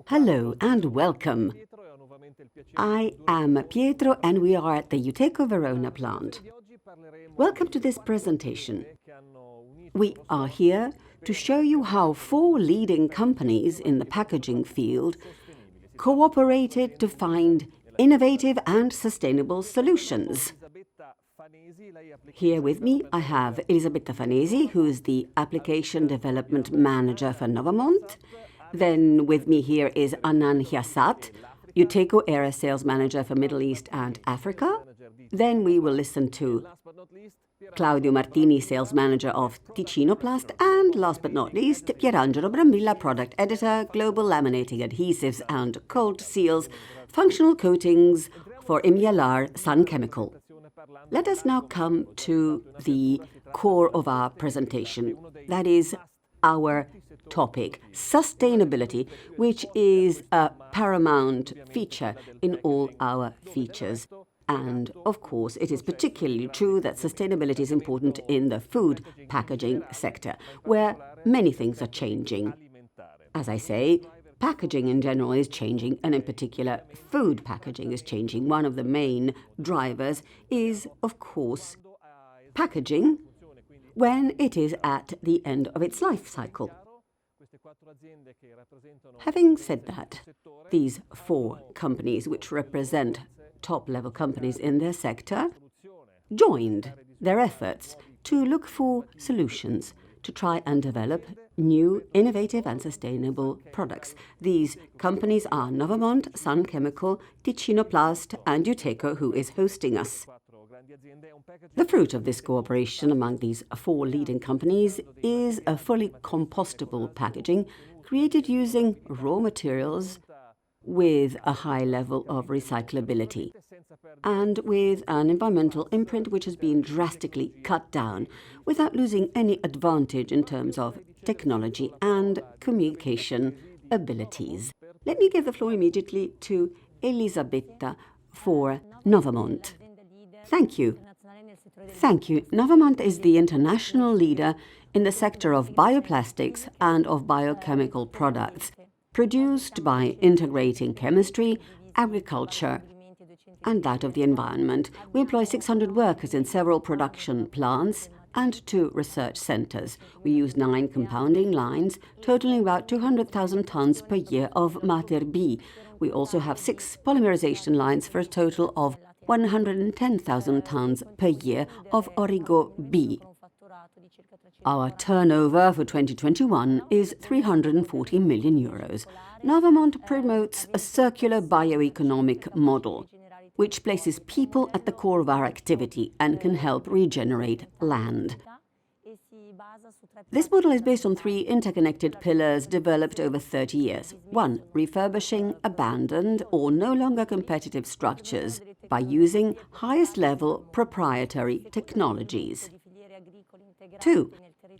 Hello and welcome. I am Pietro and we are at the Techo Verona plant. Welcome to this presentation. We are here to show you how 4 leading companies in the packaging field cooperated to find innovative and sustainable solutions. Here with me I have Elisabetta Fanesi, who is the Application Development Manager for Novemant. Then with me here is Annan Hiasat, Techo Area Sales Manager for Middle East and Africa. Then we will listen to Claudio Martini, Sales Manager of Ticinoplast, and last but not least, Pierangelo Brambilla, Product Editor, Global Laminating Adhesives and Cold Seals, Functional Coatings for Imyalar Sun Chemical. Let us now come to the core of our presentation. That is our topic, sustainability, which is a paramount feature in all our features. And of course, it is particularly true that sustainability is important in the food packaging sector, where many things are changing. As I say, packaging in general is changing, and in particular, food packaging is changing. One of the main drivers is, of course, packaging when it is at the end of its life cycle. Having said that, these 4 companies, which represent top-level companies in their sector, joined their efforts to look for solutions to try and develop new, innovative and sustainable products. These companies are Novemant, Sun Chemical, Ticinoplast and Techo, who is hosting us. The fruit of this cooperation among these 4 leading companies is a fully compostable packaging created using raw materials with a high level of recyclability and with an environmental imprint which has been drastically cut down without losing any advantage in terms of technology and communication abilities. Let me give the floor immediately to Elisabetta for Novemant. Thank you. Novemant is the international leader in the sector of bioplastics and of biochemical products, produced by integrating chemistry, agriculture, and that of the environment. We employ 600 workers in several production plants and 2 research centers. We use 9 compounding lines, totaling about 200,000 tons per year of Mater B. We also have 6 polymerization lines for a total of 110,000 tons per year of Origo B. Our turnover for 2021 is 340 million euros. Novemant promotes a circular bioeconomic model, which places people at the core of our activity and can help regenerate land. This model is based on 3 interconnected pillars developed over 30 years. 1. Refurbishing abandoned or no longer competitive structures by using highest-level proprietary technologies. 2.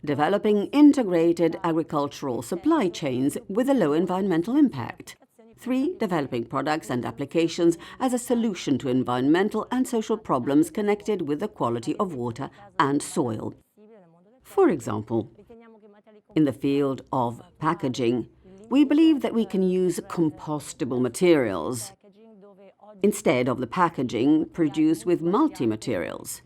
Developing integrated agricultural supply chains with a low environmental impact. 3. Developing products and applications as a solution to environmental and social problems connected with the quality of water and soil. For example, in the field of packaging, we believe that we can use compostable materials instead of the packaging produced with multi-materials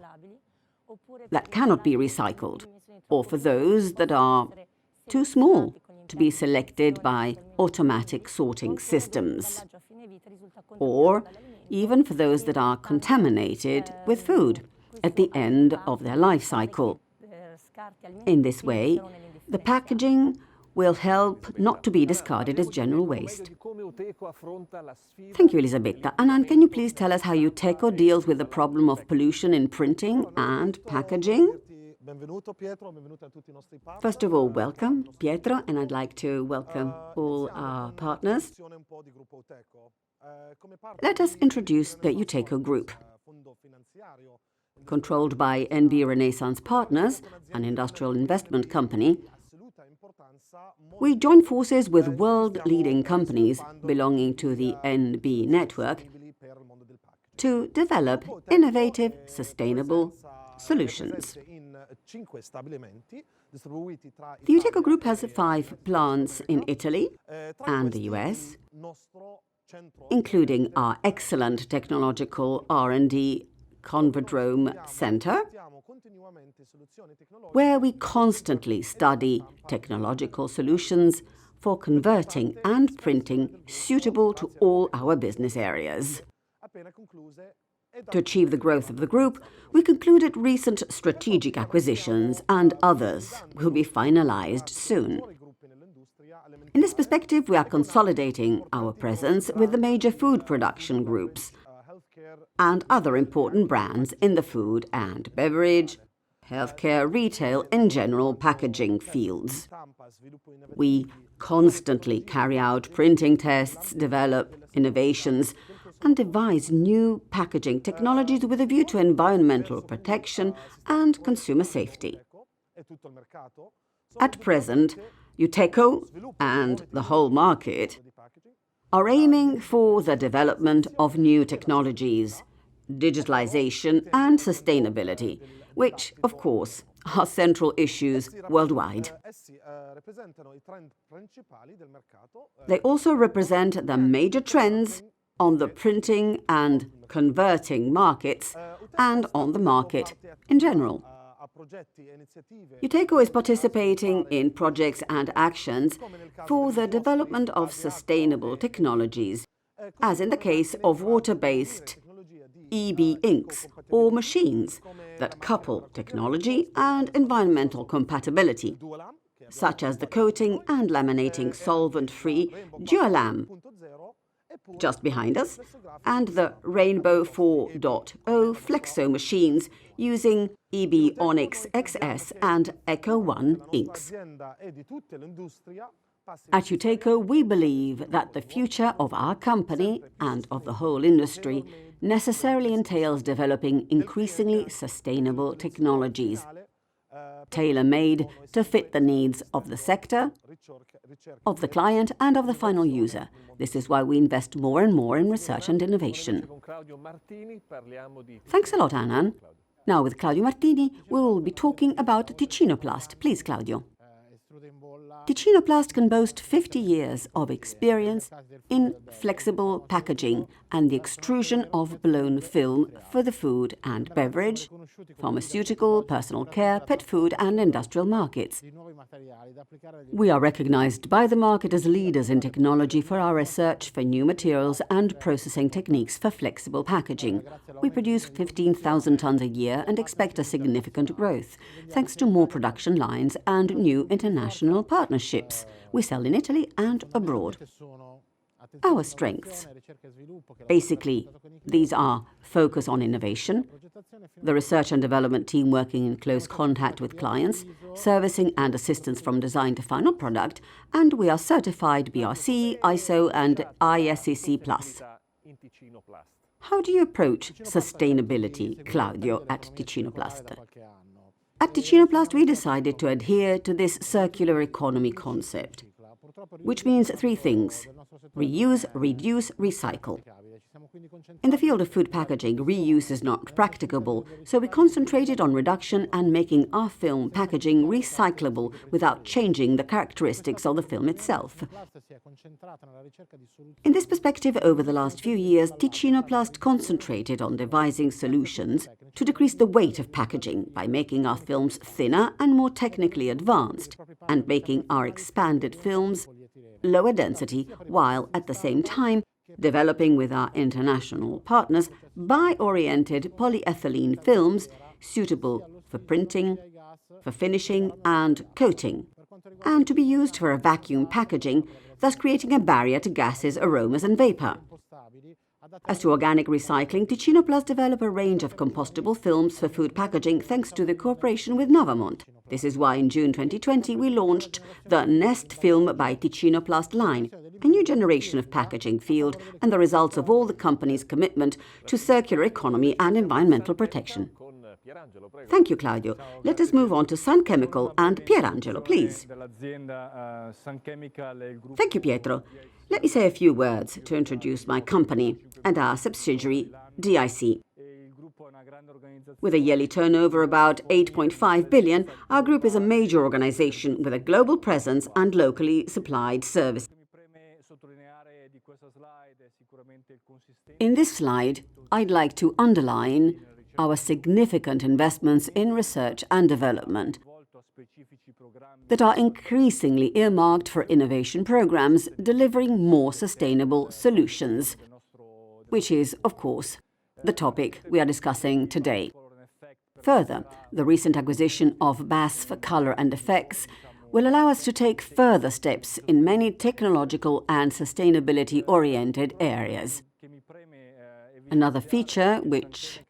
that cannot be recycled, or for those that are too small to be selected by automatic sorting systems, or even for those that are contaminated with food at the end of their life cycle. In this way, the packaging will help not to be discarded as general waste. Thank you, Elisabetta. Annan, can you please tell us how Techo deals with the problem of pollution in printing and packaging? First of all, welcome, Pietro, and I'd like to welcome all our partners. Let us introduce the Techo Group. Controlled by NB Renaissance Partners, an industrial investment company, we join forces with world-leading companies belonging to the NB network to develop innovative, sustainable solutions. The Techo Group has 5 plants in Italy and the US, including our excellent technological R&D Converdrome Center, where we constantly study technological solutions for converting and printing suitable to all our business areas. To achieve the growth of the group, we concluded recent strategic acquisitions, and others will be finalized soon. In this perspective, we are consolidating our presence with the major food production groups and other important brands in the food and beverage, healthcare, retail, and general packaging fields. We constantly carry out printing tests, develop innovations, and devise new packaging technologies with a view to environmental protection and consumer safety. At present, Techo and the whole market are aiming for the development of new technologies, digitalization and sustainability, which, of course, are central issues worldwide. They also represent the major trends on the printing and converting markets and on the market in general. Techo is participating in projects and actions for the development of sustainable technologies, as in the case of water-based EB inks or machines that couple technology and environmental compatibility, such as the coating and laminating solvent-free Dualam, just behind us, and the Rainbow 4.0 Flexo machines using EB Onyx XS and Echo 1 inks. At Techo, we believe that the future of our company and of the whole industry necessarily entails developing increasingly sustainable technologies, tailor-made to fit the needs of the sector, of the client, and of the final user. This is why we invest more and more in research and innovation. Thanks a lot, Annan. Now, with Claudio Martini, we will be talking about Ticinoplast. Please, Claudio. Ticinoplast can boast 50 years of experience in flexible packaging and the extrusion of blown film for the food and beverage, pharmaceutical, personal care, pet food and industrial markets. We are recognized by the market as leaders in technology for our research for new materials and processing techniques for flexible packaging. We produce 15,000 tons a year and expect a significant growth, thanks to more production lines and new international partnerships. We sell in Italy and abroad. Our strengths. Basically, these are focus on innovation, the research and development team working in close contact with clients, servicing and assistance from design to final product, and we are certified BRC, ISO and ISCC+. How do you approach sustainability, Claudio, at Ticinoplast? At Ticinoplast, we decided to adhere to this circular economy concept, which means 3 things: reuse, reduce, recycle. In the field of food packaging, reuse is not practicable, so we concentrated on reduction and making our film packaging recyclable without changing the characteristics of the film itself. In this perspective, over the last few years, Ticinoplast concentrated on devising solutions to decrease the weight of packaging by making our films thinner and more technically advanced, and making our expanded films lower density, while at the same time developing with our international partners bi-oriented polyethylene films suitable for printing, for finishing and coating, and to be used for a vacuum packaging, thus creating a barrier to gases, aromas and vapor. As to organic recycling, Ticinoplast developed a range of compostable films for food packaging thanks to the cooperation with Novemant. This is why in June 2020 we launched the Nest Film by Ticinoplast line, a new generation of packaging field and the results of all the company's commitment to circular economy and environmental protection. Thank you, Claudio. Let us move on to Sun Chemical and Pierangelo, please. Thank you, Pietro. Let me say a few words to introduce my company and our subsidiary, DIC. With a yearly turnover about 8.5 billion, our group is a major organization with a global presence and locally supplied services. In this slide, I'd like to underline our significant investments in research and development that are increasingly earmarked for innovation programs delivering more sustainable solutions, which is, of course, the topic we are discussing today. Further, the recent acquisition of BASF Color and Effects will allow us to take further steps in many technological and sustainability-oriented areas. Another feature which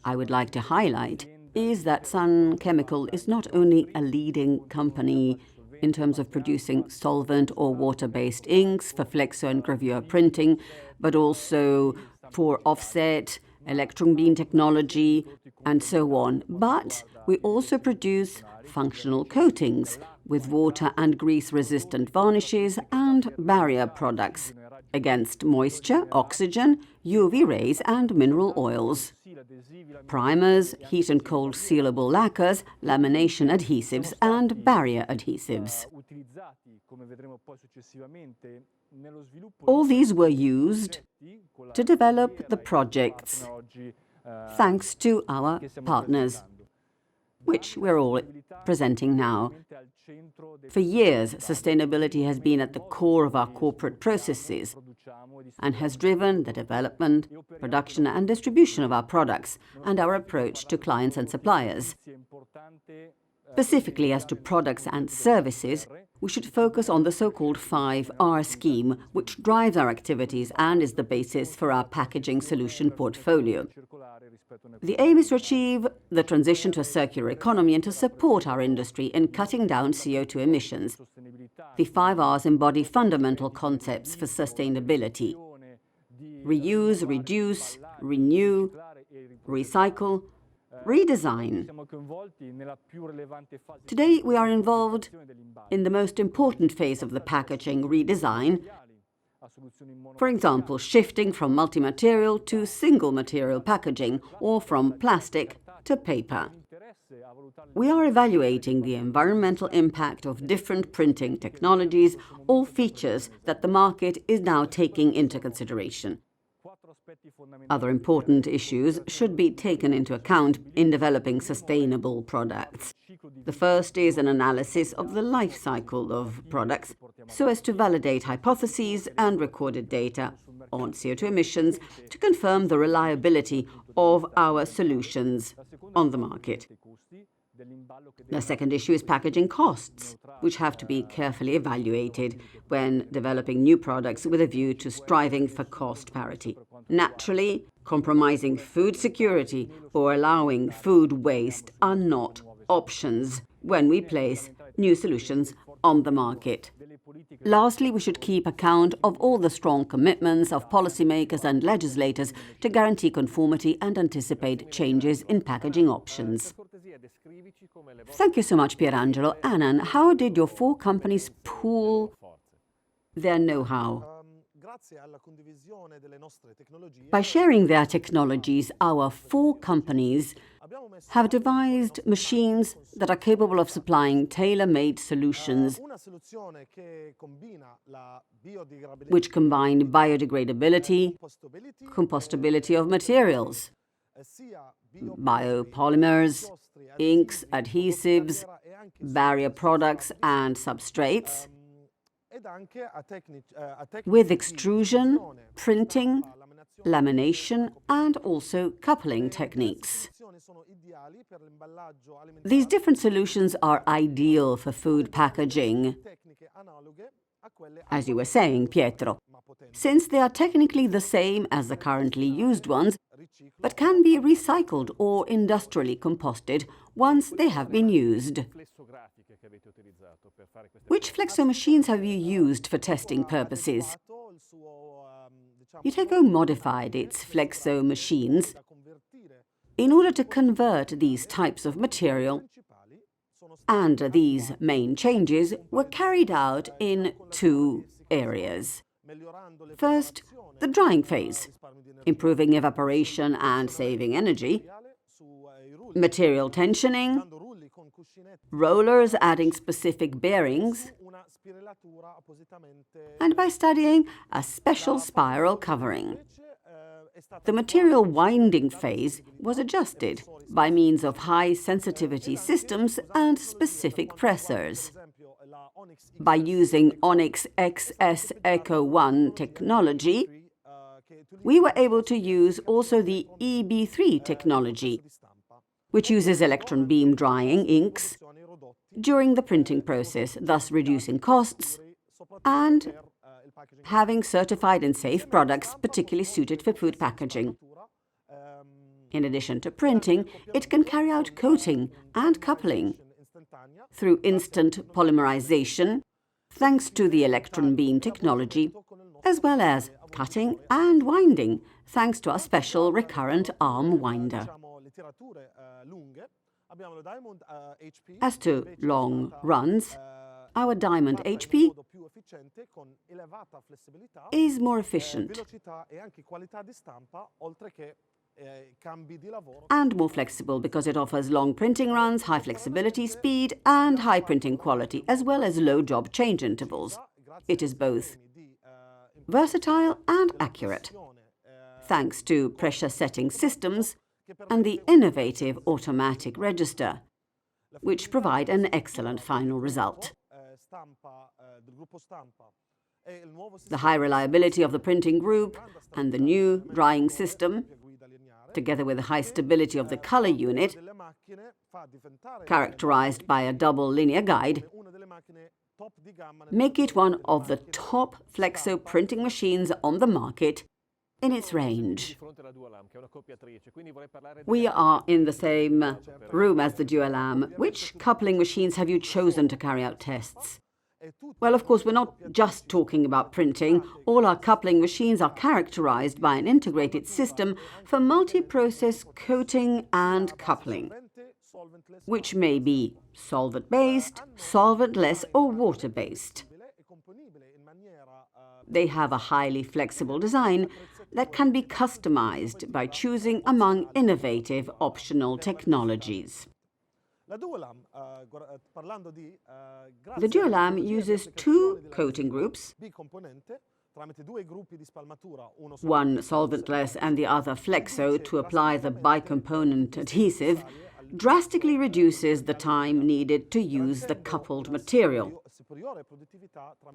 I would like to highlight is that Sun Chemical is not only a leading company in terms of producing solvent or water-based inks for Flexo and gravure printing, but also for offset, electron beam technology, and so on. But we also produce functional coatings with water and grease-resistant varnishes and barrier products against moisture, oxygen, UV rays, and mineral oils. Primers, heat and cold sealable lacquers, lamination adhesives, and barrier adhesives. All these were used to develop the projects thanks to our partners, which we're all presenting now. For years, sustainability has been at the core of our corporate processes and has driven the development, production and distribution of our products and our approach to clients and suppliers. Specifically as to products and services, we should focus on the so-called 5R scheme, which drives our activities and is the basis for our packaging solution portfolio. The aim is to achieve the transition to a circular economy and to support our industry in cutting down CO2 emissions. The 5Rs embody fundamental concepts for sustainability: reuse, reduce, renew, recycle, redesign. Today, we are involved in the most important phase of the packaging redesign. For example, shifting from multi-material to single-material packaging or from plastic to paper. We are evaluating the environmental impact of different printing technologies, all features that the market is now taking into consideration. Other important issues should be taken into account in developing sustainable products. The first is an analysis of the life cycle of products, so as to validate hypotheses and recorded data on CO2 emissions to confirm the reliability of our solutions on the market. The second issue is packaging costs, which have to be carefully evaluated when developing new products with a view to striving for cost parity. Naturally, compromising food security or allowing food waste are not options when we place new solutions on the market. Lastly, we should keep account of all the strong commitments of policymakers and legislators to guarantee conformity and anticipate changes in packaging options. Thank you so much, Pierangelo. Annan, how did your four companies pool their know-how? By sharing their technologies, our four companies have devised machines that are capable of supplying tailor-made solutions which combine biodegradability, compostability of materials, biopolymers, inks, adhesives, barrier products and substrates, with extrusion, printing, lamination, and also coupling techniques. These different solutions are ideal for food packaging, as you were saying, Pietro, since they are technically the same as the currently used ones, but can be recycled or industrially composted once they have been used. Which Flexo machines have you used for testing purposes? Techo modified its Flexo machines In order to convert these types of material, and these main changes were carried out in two areas. First, the drying phase, improving evaporation and saving energy, material tensioning, rollers adding specific bearings, and by studying a special spiral covering. The material winding phase was adjusted by means of high-sensitivity systems and specific pressers. By using Onyx XS Echo 1 technology, we were able to use also the EB3 technology, which uses electron beam drying inks during the printing process, thus reducing costs and having certified and safe products particularly suited for food packaging. In addition to printing, it can carry out coating and coupling through instant polymerization, thanks to the electron beam technology, as well as cutting and winding, thanks to our special recurrent arm winder. As to long runs, our diamond HP is more efficient and more flexible because it offers long printing runs, high flexibility, speed, and high printing quality, as well as low job change intervals. It is both versatile and accurate, thanks to pressure setting systems and the innovative automatic register, which provide an excellent final result. The high reliability of the printing group and the new drying system, together with the high stability of the color unit, characterized by a double linear guide, make it one of the top Flexo printing machines on the market in its range. We are in the same room as the Dualam. Which coupling machines have you chosen to carry out tests? Well, of course, we're not just talking about printing. All our coupling machines are characterized by an integrated system for multi-process coating and coupling, which may be solvent-based, solventless, or water-based. They have a highly flexible design that can be customized by choosing among innovative optional technologies. The Dualam uses two coating groups, one solventless and the other Flexo, to apply the bicomponent adhesive, drastically reduces the time needed to use the coupled material,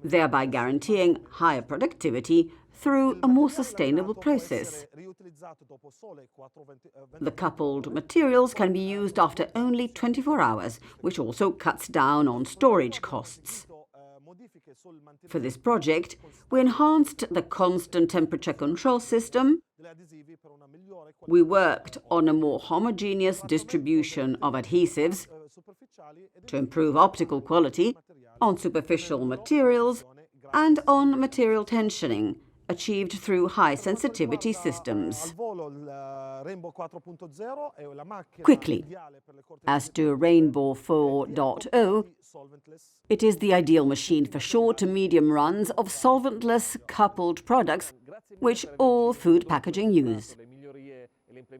thereby guaranteeing higher productivity through a more sustainable process. The coupled materials can be used after only 24 hours, which also cuts down on storage costs. For this project, we enhanced the constant temperature control system. We worked on a more homogeneous distribution of adhesives to improve optical quality, on superficial materials, and on material tensioning, achieved through high-sensitivity systems. Quickly, as to Rainbow 4.0, it is the ideal machine for short to medium runs of solventless coupled products, which all food packaging use.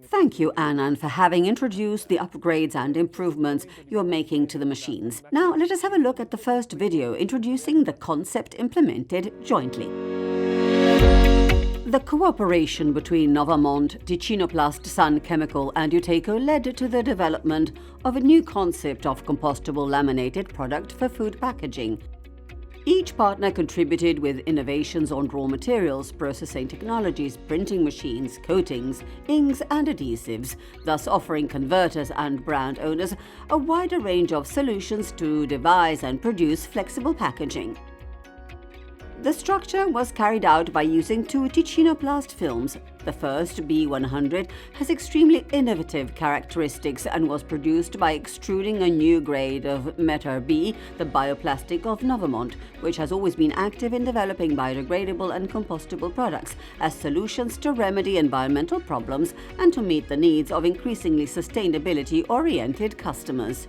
Thank you, Anand, for having introduced the upgrades and improvements you're making to the machines. Now, let us have a look at the first video introducing the concept implemented jointly. The cooperation between Novemant, Ticinoplast, Sun Chemical and Techo led to the development of a new concept of compostable laminated product for food packaging. Each partner contributed with innovations on raw materials, processing technologies, printing machines, coatings, inks and adhesives, thus offering converters and brand owners a wider range of solutions to devise and produce flexible packaging. The structure was carried out by using two Ticinoplast films. The first, B100, has extremely innovative characteristics and was produced by extruding a new grade of Meter B, the bioplastic of Novemant, which has always been active in developing biodegradable and compostable products as solutions to remedy environmental problems and to meet the needs of increasingly sustainability-oriented customers.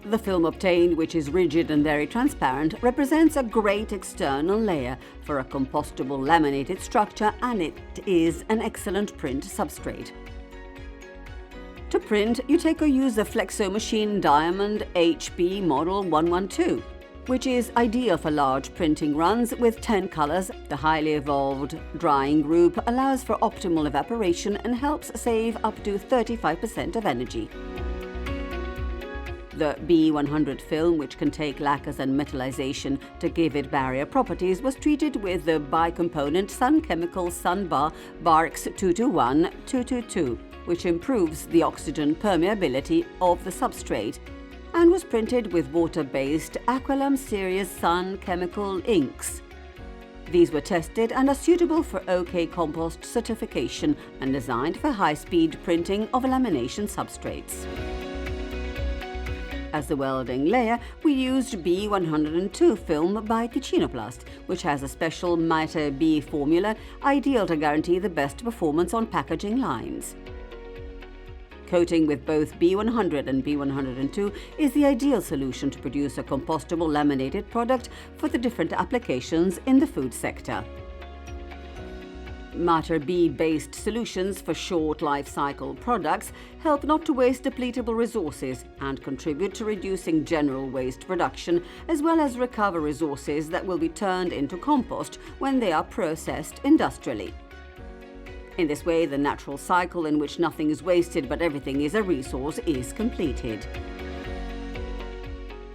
The film obtained, which is rigid and very transparent, represents a great external layer for a compostable laminated structure, and it is an excellent print substrate. To print, Techo used the Flexo machine Diamond HP model 112, which is ideal for large printing runs with 10 colors. The highly evolved drying group allows for optimal evaporation and helps save up to 35% of energy. The B100 film, which can take lacquers and metallization to give it barrier properties, was treated with the bi-component Sun Chemical Sunbar Barks 221-222, which improves the oxygen permeability of the substrate, and was printed with water-based Aqualum Series Sun Chemical inks. These were tested and are suitable for OK Compost certification and designed for high-speed printing of lamination substrates. As the welding layer, we used B102 film by Ticinoplast, which has a special Meter B formula ideal to guarantee the best performance on packaging lines. Coating with both B100 and B102 is the ideal solution to produce a compostable laminated product for the different applications in the food sector. Meter B-based solutions for short life cycle products help not to waste depletable resources and contribute to reducing general waste production, as well as recover resources that will be turned into compost when they are processed industrially. In this way, the natural cycle in which nothing is wasted but everything is a resource is completed.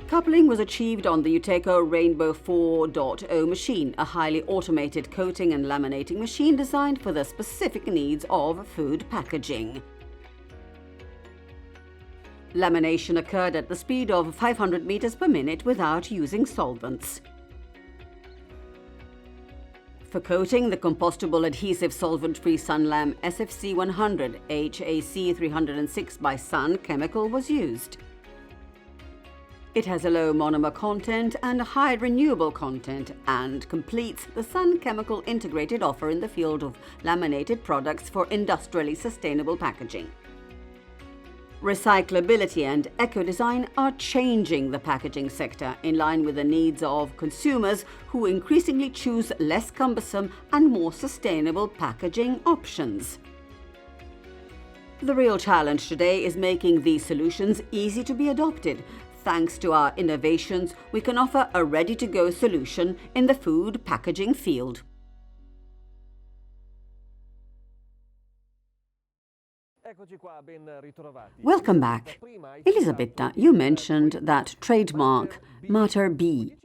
Coupling was achieved on the Techo Rainbow 4.0 machine, a highly automated coating and laminating machine designed for the specific needs of food packaging. Lamination occurred at the speed of 500 meters per minute without using solvents. For coating, the compostable adhesive solvent-free Sunlam SFC 100 HAC 306 by Sun chemical was used. It has a low monomer content and a high renewable content and completes the Sun Chemical integrated offer in the field of laminated products for industrially sustainable packaging. Recyclability and eco-design are changing the packaging sector in line with the needs of consumers who increasingly choose less cumbersome and more sustainable packaging options. The real challenge today is making these solutions easy to be adopted. Thanks to our innovations, we can offer a ready-to-go solution in the food packaging field. Welcome back. Elisabetta, you mentioned that trademark Meter B.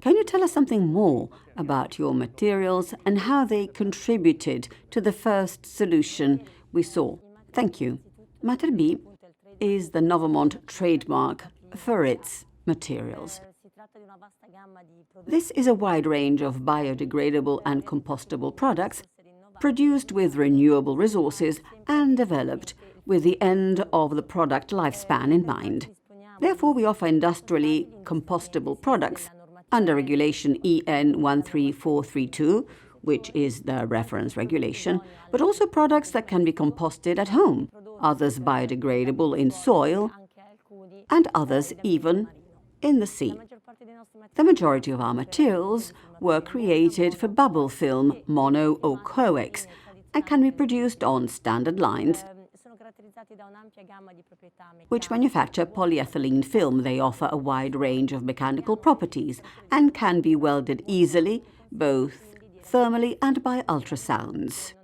Can you tell us something more about your materials and how they contributed to the first solution we saw? Thank you. Meter B is the Novemant trademark for its materials. This is a wide range of biodegradable and compostable products produced with renewable resources and developed with the end of the product lifespan in mind. Therefore, we offer industrially compostable products under Regulation EN 13432, which is the reference regulation, but also products that can be composted at home, others biodegradable in soil, and others even in the sea. The majority of our materials were created for bubble film, mono or coax, and can be produced on standard lines, which manufacture polyethylene film. They offer a wide range of mechanical properties and can be welded easily, both thermally and by ultrasounds.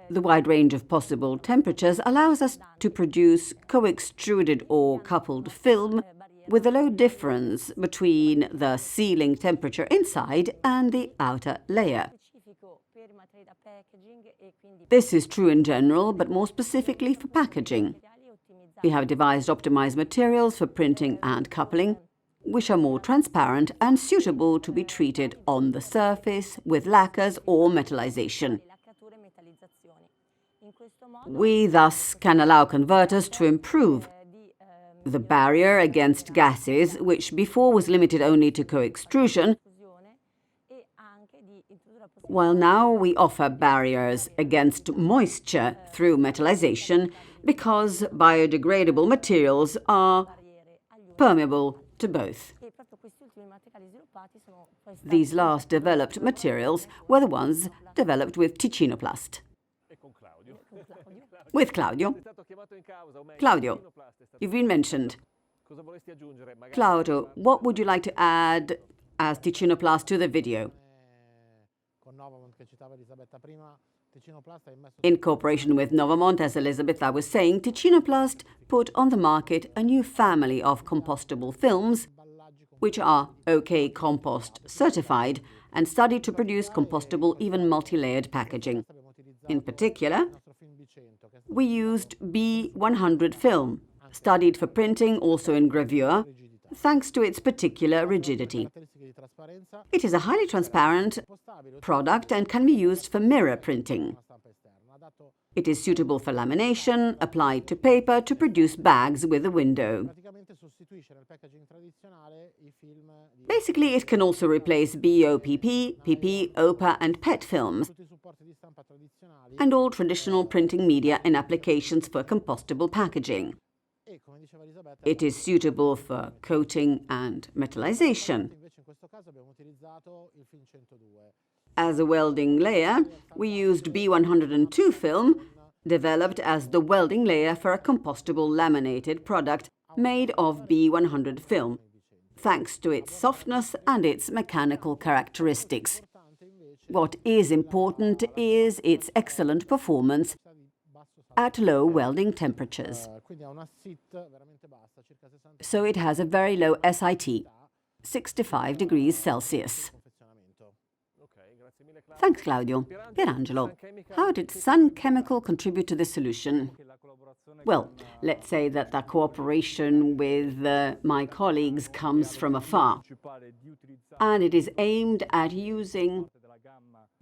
The wide range of possible temperatures allows us to produce co-extruded or coupled film with a low difference between the sealing temperature inside and the outer layer. This is true in general, but more specifically for packaging. We have devised optimized materials for printing and coupling. which are more transparent and suitable to be treated on the surface with lacquers or metallization. We thus can allow converters to improve the barrier against gases, which before was limited only to co-extrusion, while now we offer barriers against moisture through metallization because biodegradable materials are permeable to both. These last developed materials were the ones developed with Ticinoplast. With Claudio. Claudio, you've been mentioned. Claudio, what would you like to add as Ticinoplast to the video? In cooperation with Novemant, as Elisabetta was saying, Ticinoplast put on the market a new family of compostable films, which are OK Compost certified and studied to produce compostable, even multi-layered packaging. In particular, we used B100 film, studied for printing, also in gravure, thanks to its particular rigidity. It is a highly transparent product and can be used for mirror printing. It is suitable for lamination, applied to paper to produce bags with a window. Basically, it can also replace BOPP, PP, OPA and PET films, and all traditional printing media in applications for compostable packaging. It is suitable for coating and metallization. As a welding layer, we used B102 film, developed as the welding layer for a compostable laminated product made of B100 film, thanks to its softness and its mechanical characteristics. What is important is its excellent performance at low welding temperatures. So it has a very low SIT, 65 degrees Celsius. Thanks, Claudio. Pierangelo, how did Sun Chemical contribute to this solution? Well, let's say that the cooperation with my colleagues comes from afar, and it is aimed at using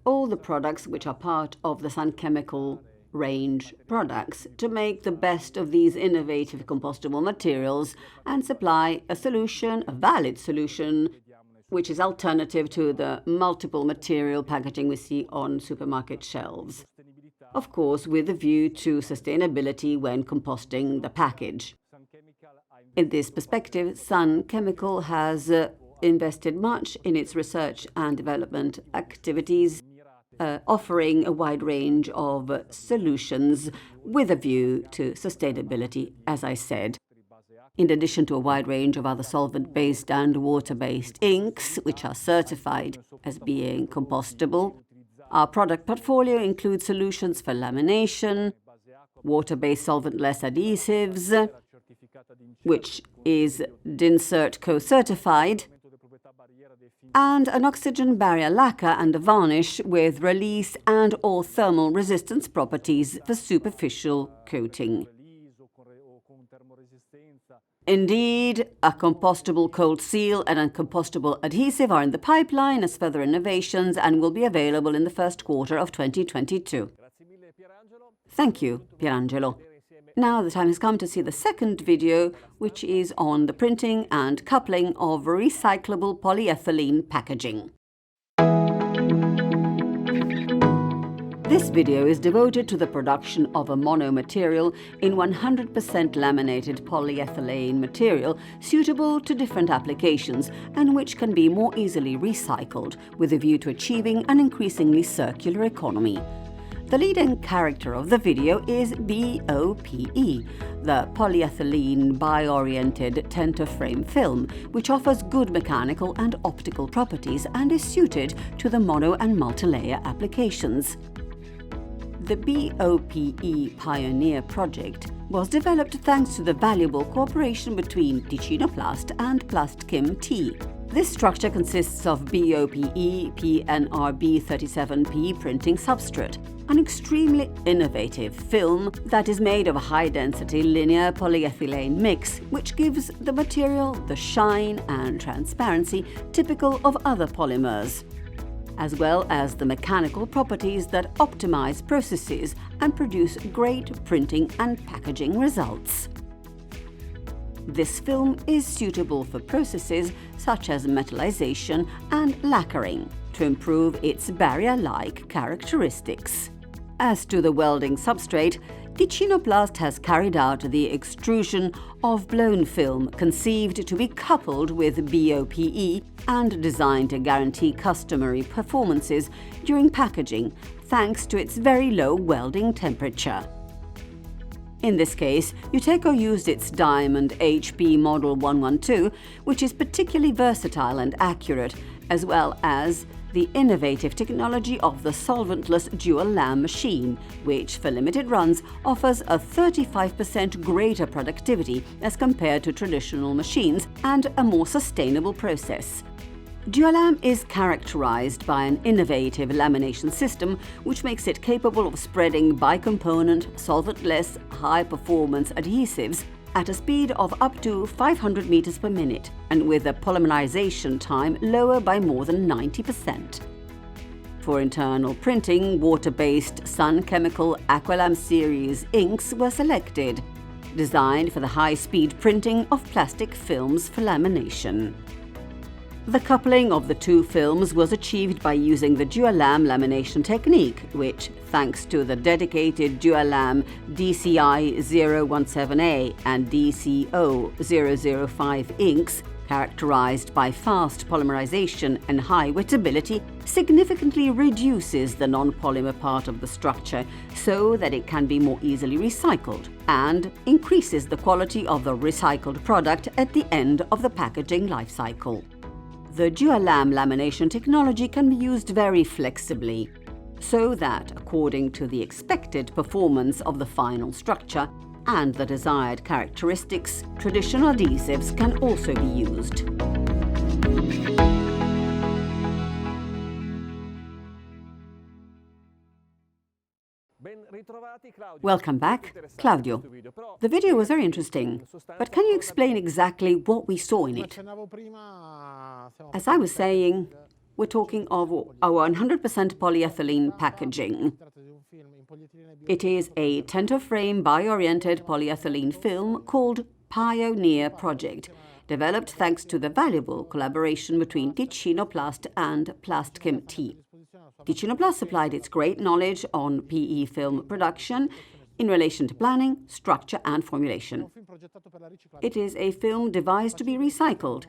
all the products which are part of the Sun Chemical range products to make the best of these innovative compostable materials and supply a solution, a valid solution, which is alternative to the multiple material packaging we see on supermarket shelves. Of course, with a view to sustainability when composting the package. In this perspective, Sun Chemical has invested much in its research and development activities, offering a wide range of solutions with a view to sustainability, as I said. In addition to a wide range of other solvent-based and water-based inks, which are certified as being compostable, our product portfolio includes solutions for lamination, water-based solventless adhesives, which is DINSERT co-certified, and an oxygen barrier lacquer and a varnish with release and or thermal resistance properties for superficial coating. Indeed, a compostable cold seal and a compostable adhesive are in the pipeline as further innovations and will be available in the first quarter of 2022. Thank you, Pierangelo. Now the time has come to see the second video, which is on the printing and coupling of recyclable polyethylene packaging. This video is devoted to the production of a monomaterial in 100% laminated polyethylene material suitable to different applications and which can be more easily recycled with a view to achieving an increasingly circular economy. The leading character of the video is BOPE, the polyethylene bi-oriented tenterframe film, which offers good mechanical and optical properties and is suited to the mono and multi-layer applications. The BOPE Pioneer project was developed thanks to the valuable cooperation between Ticinoplast and Plastchem T. This structure consists of BOPE PNRB 37P printing substrate. an extremely innovative film that is made of a high-density linear polyethylene mix, which gives the material the shine and transparency typical of other polymers, as well as the mechanical properties that optimize processes and produce great printing and packaging results. This film is suitable for processes such as metallization and lacquering to improve its barrier-like characteristics. As to the welding substrate, Ticinoplast has carried out the extrusion of blown film conceived to be coupled with BOPE and designed to guarantee customary performances during packaging thanks to its very low welding temperature. In this case, Techo used its Diamond HP Model 112, which is particularly versatile and accurate, as well as the innovative technology of the solventless dual lam machine, which for limited runs offers a 35% greater productivity as compared to traditional machines and a more sustainable process. Dualam is characterized by an innovative lamination system which makes it capable of spreading bicomponent, solventless, high-performance adhesives at a speed of up to 500 meters per minute and with a polymerization time lower by more than 90%. For internal printing, water-based Sun Chemical Aqualam series inks were selected, designed for the high-speed printing of plastic films for lamination. The coupling of the two films was achieved by using the Dualam lamination technique, which, thanks to the dedicated Dualam DCI-017A and DCO-005 inks, characterized by fast polymerization and high wettability, significantly reduces the non-polymer part of the structure so that it can be more easily recycled and increases the quality of the recycled product at the end of the packaging life cycle. The Dualam lamination technology can be used very flexibly, so that, according to the expected performance of the final structure and the desired characteristics, traditional adhesives can also be used. Welcome back, Claudio. The video was very interesting, but can you explain exactly what we saw in it? As I was saying, we're talking of our 100% polyethylene packaging. It is a tenterframe bi-oriented polyethylene film called Pioneer Project, developed thanks to the valuable collaboration between Ticinoplast and Plastchem-T. Ticinoplast supplied its great knowledge on PE film production in relation to planning, structure and formulation. It is a film devised to be recycled.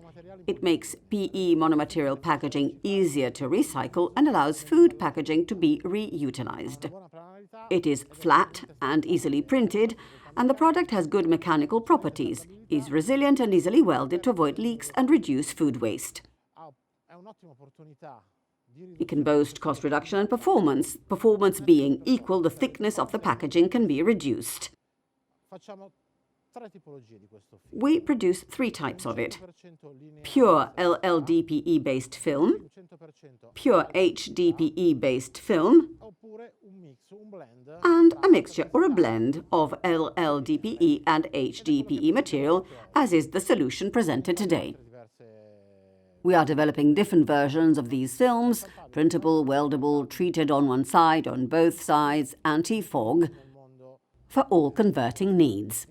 It makes PE monomaterial packaging easier to recycle and allows food packaging to be reutilized. It is flat and easily printed, and the product has good mechanical properties, is resilient and easily welded to avoid leaks and reduce food waste. It can boast cost reduction and performance. Performance being equal, the thickness of the packaging can be reduced. We produce three types of it: pure LLDPE-based film, pure HDPE-based film, and a mixture or a blend of LLDPE and HDPE material, as is the solution presented today. We are developing different versions of these films: printable, weldable, treated on one side, on both sides, anti-fog, for all converting needs.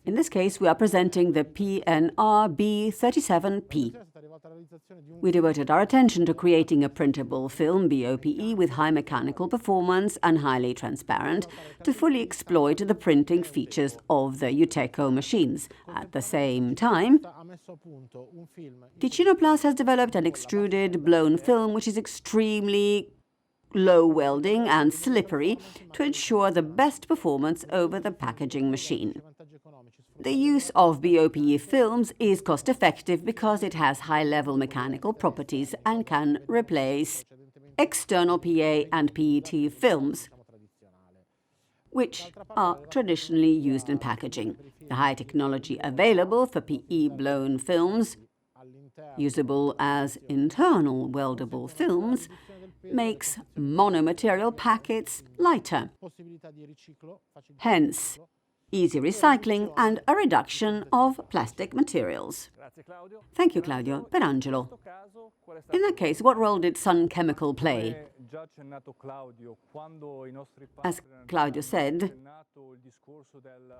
In this case, we are presenting the PNR-B37P. We devoted our attention to creating a printable film BOPE with high mechanical performance and highly transparent to fully exploit the printing features of the Techo machines. At the same time, Ticinoplast has developed an extruded blown film which is extremely low welding and slippery to ensure the best performance over the packaging machine. The use of BOPE films is cost-effective because it has high-level mechanical properties and can replace external PA and PET films, which are traditionally used in packaging. The high technology available for PE blown films, usable as internal weldable films, makes monomaterial packets lighter. Hence, easy recycling and a reduction of plastic materials. Thank you, Claudio. Pierangelo. In that case, what role did Sun Chemical play? As Claudio said,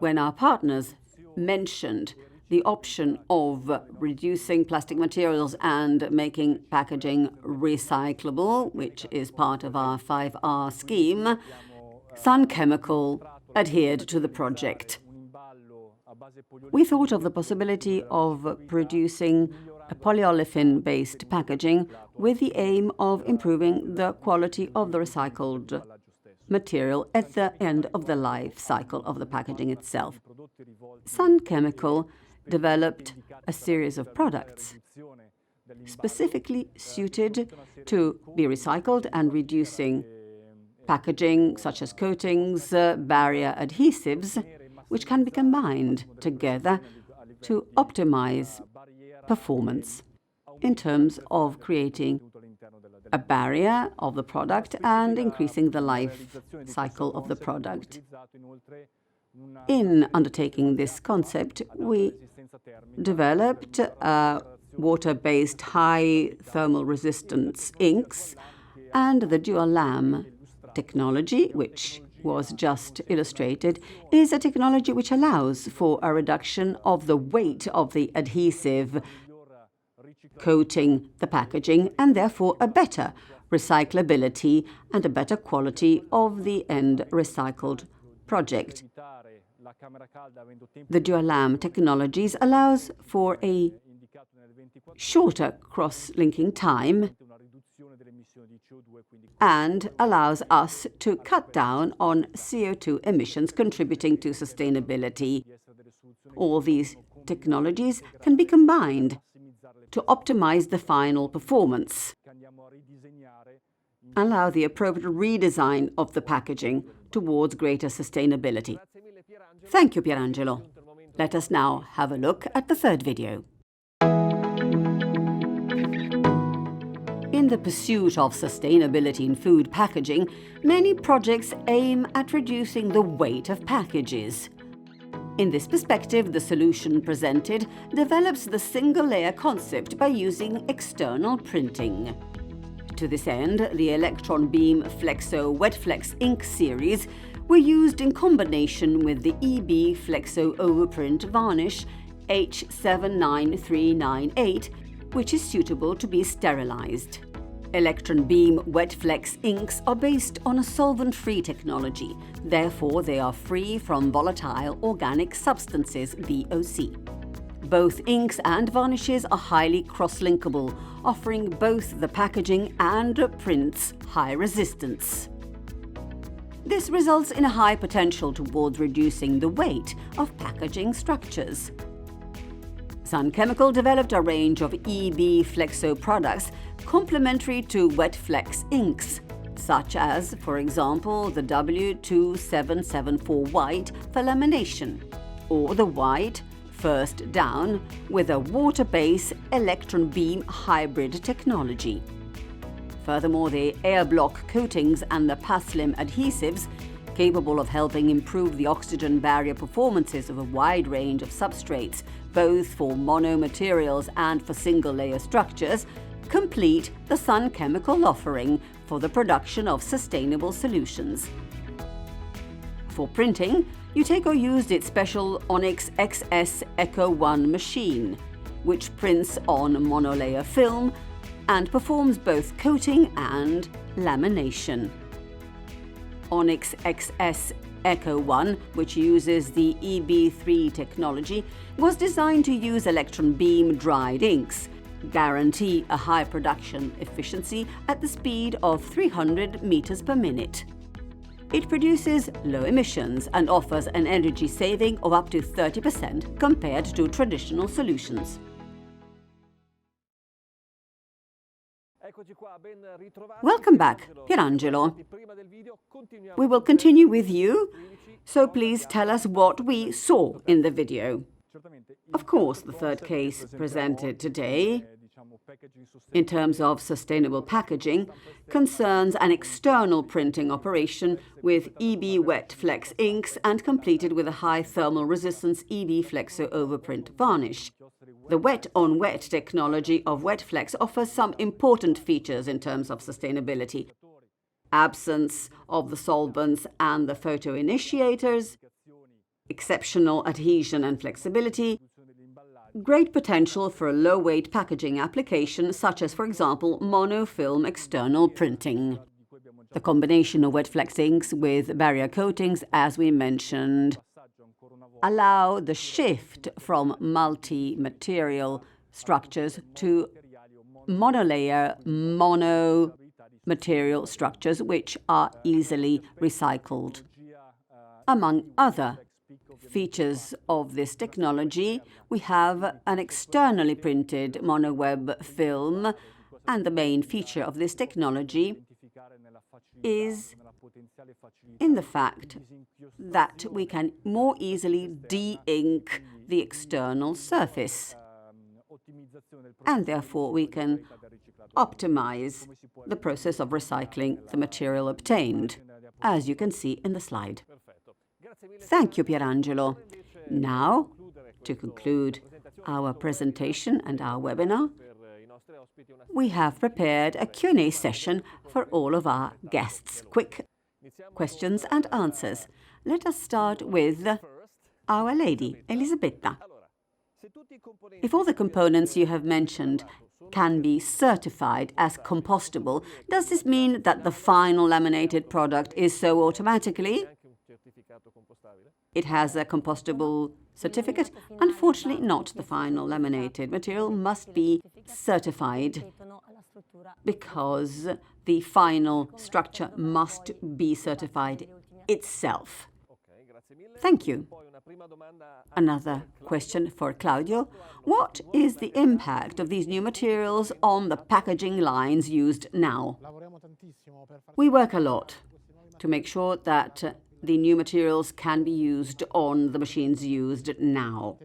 when our partners mentioned the option of reducing plastic materials and making packaging recyclable, which is part of our 5R scheme, Sun Chemical adhered to the project. We thought of the possibility of producing a polyolefin-based packaging with the aim of improving the quality of the recycled material at the end of the life cycle of the packaging itself. Sun Chemical developed a series of products specifically suited to be recycled and reducing packaging such as coatings, barrier adhesives, which can be combined together to optimize performance in terms of creating a barrier of the product and increasing the life cycle of the product. In undertaking this concept, we developed water-based high thermal resistance inks and the dual lam technology, which was just illustrated, is a technology which allows for a reduction of the weight of the adhesive coating the packaging and therefore a better recyclability and a better quality of the end recycled project. The dual lam technologies allows for a shorter cross-linking time and allows us to cut down on CO2 emissions, contributing to sustainability. All these technologies can be combined to optimize the final performance, allow the appropriate redesign of the packaging towards greater sustainability. Thank you, Pierangelo. Let us now have a look at the third video. In the pursuit of sustainability in food packaging, many projects aim at reducing the weight of packages. In this perspective, the solution presented develops the single-layer concept by using external printing. To this end, the electron beam Flexo Wetflex ink series were used in combination with the EB Flexo Overprint varnish H79398, which is suitable to be sterilized. Electron beam Wetflex inks are based on a solvent-free technology. Therefore, they are free from volatile organic substances, VOC. Both inks and varnishes are highly cross-linkable, offering both the packaging and prints high resistance. This results in a high potential towards reducing the weight of packaging structures. Sun Chemical developed a range of EB Flexo products complementary to Wetflex inks, such as, for example, the W2774 white for lamination, or the white first down with a water-based electron beam hybrid technology. Furthermore, the air block coatings and the Paslim adhesives, capable of helping improve the oxygen barrier performances of a wide range of substrates, both for monomaterials and for single-layer structures, complete the Sun Chemical offering for the production of sustainable solutions. For printing, Techo used its special Onyx XS Echo 1 machine, which prints on monolayer film and performs both coating and lamination. Onyx XS Echo 1, which uses the EB3 technology, was designed to use electron beam dried inks, guarantee a high production efficiency at the speed of 300 meters per minute. It produces low emissions and offers an energy saving of up to 30% compared to traditional solutions. Welcome back, Pierangelo. We will continue with you, so please tell us what we saw in the video. Of course, the third case presented today in terms of sustainable packaging, concerns an external printing operation with EB wet flex inks and completed with a high thermal resistance EB Flexo overprint varnish. The wet-on-wet technology of WetFlex offers some important features in terms of sustainability: absence of the solvents and the photoinitiators, exceptional adhesion and flexibility, great potential for a low-weight packaging application, such as, for example, monofilm external printing. The combination of WetFlex inks with barrier coatings, as we mentioned, allow the shift from multi-material structures to monolayer mono-material structures, which are easily recycled. Among other features of this technology, we have an externally printed monoweb film, and the main feature of this technology is in the fact that we can more easily de-ink the external surface, and therefore we can optimize the process of recycling the material obtained, as you can see in the slide. Thank you, Pierangelo. Now, to conclude our presentation and our webinar, we have prepared a Q&A session for all of our guests. Quick questions and answers. Let us start with our lady, Elisabetta. If all the components you have mentioned can be certified as compostable, does this mean that the final laminated product is so automatically? It has a compostable certificate. Unfortunately, not. The final laminated material must be certified because the final structure must be certified itself. Thank you. Another question for Claudio. What is the impact of these new materials on the packaging lines used now? We work a lot to make sure that the new materials can be used on the machines used now.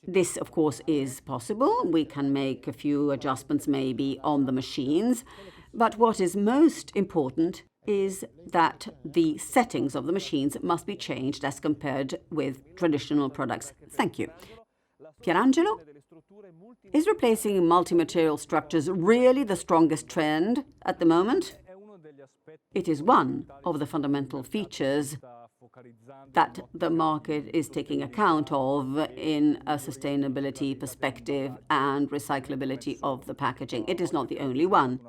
This, of course, is possible. We can make a few adjustments maybe on the machines, but what is most important is that the settings of the machines must be changed as compared with traditional products. Thank you. Pierangelo, is replacing multi-material structures really the strongest trend at the moment? It is one of the fundamental features that the market is taking account of in a sustainability perspective and recyclability of the packaging. It is not the only one.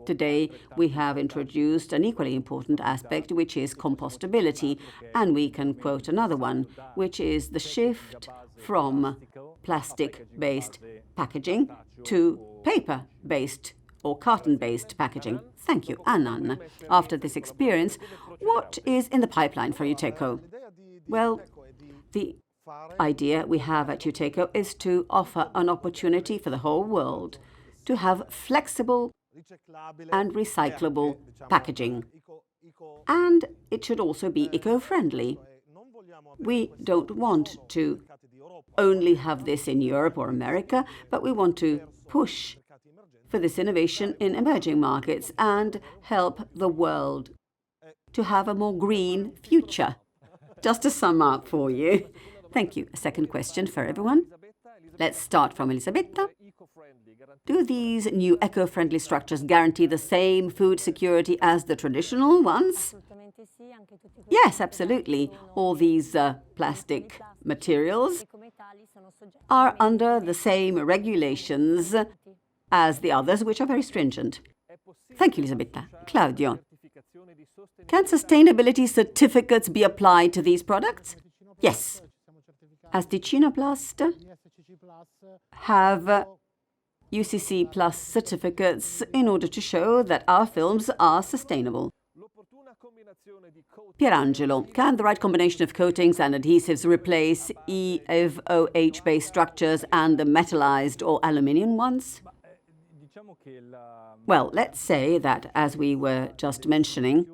Today, we have introduced an equally important aspect, which is compostability, and we can quote another one, which is the shift from plastic-based packaging to paper-based or carton-based packaging. Thank you, Annan. After this experience, what is in the pipeline for Techo? Well, the idea we have at Techo is to offer an opportunity for the whole world to have flexible and recyclable packaging. And it should also be eco-friendly. We don't want to only have this in Europe or America, but we want to push for this innovation in emerging markets and help the world to have a more green future. Just to sum up for you. Thank you. A second question for everyone. Let's start from Elisabetta. Do these new eco-friendly structures guarantee the same food security as the traditional ones? Yes, absolutely. All these plastic materials are under the same regulations as the others, which are very stringent. Thank you, Elisabetta. Claudio, can sustainability certificates be applied to these products? Yes. As Ticinoplast have UCC Plus certificates in order to show that our films are sustainable. Pierangelo, can the right combination of coatings and adhesives replace EVOH-based structures and the metallized or aluminium ones? Well, let's say that, as we were just mentioning,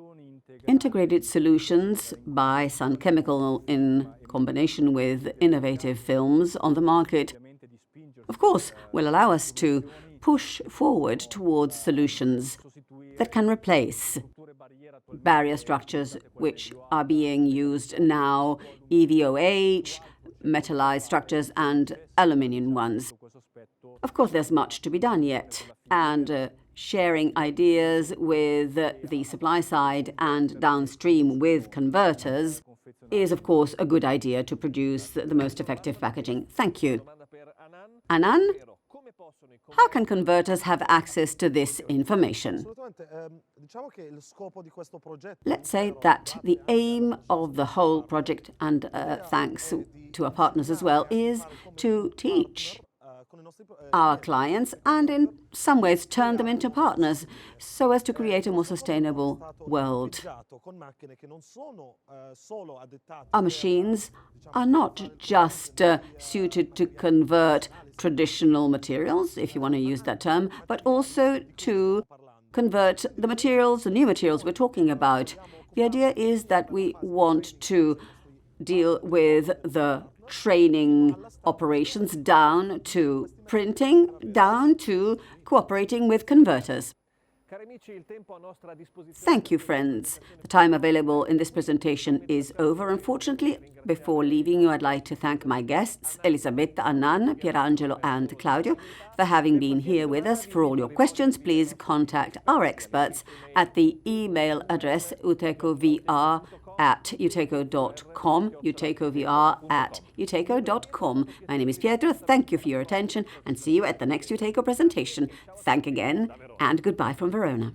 integrated solutions by Sun Chemical in combination with innovative films on the market, of course, will allow us to push forward towards solutions that can replace barrier structures which are being used now, EVOH, metallized structures and aluminium ones. Of course, there's much to be done yet, and sharing ideas with the supply side and downstream with converters is, of course, a good idea to produce the most effective packaging. Thank you. Anan, how can converters have access to this information? Let's say that the aim of the whole project, and thanks to our partners as well, is to teach our clients and in some ways turn them into partners so as to create a more sustainable world. Our machines are not just suited to convert traditional materials, if you want to use that term, but also to convert the materials, the new materials we're talking about. The idea is that we want to deal with the training operations down to printing, down to cooperating with converters. Thank you, friends. The time available in this presentation is over, unfortunately. Before leaving you, I'd like to thank my guests, Elisabetta, Annan, Pierangelo and Claudio, for having been here with us. For all your questions, please contact our experts at the email address utecovr@uteco.com, utecovr@uteco.com. My name is Pietro. Thank you for your attention and see you at the next Uteco presentation. Thank again and goodbye from Verona.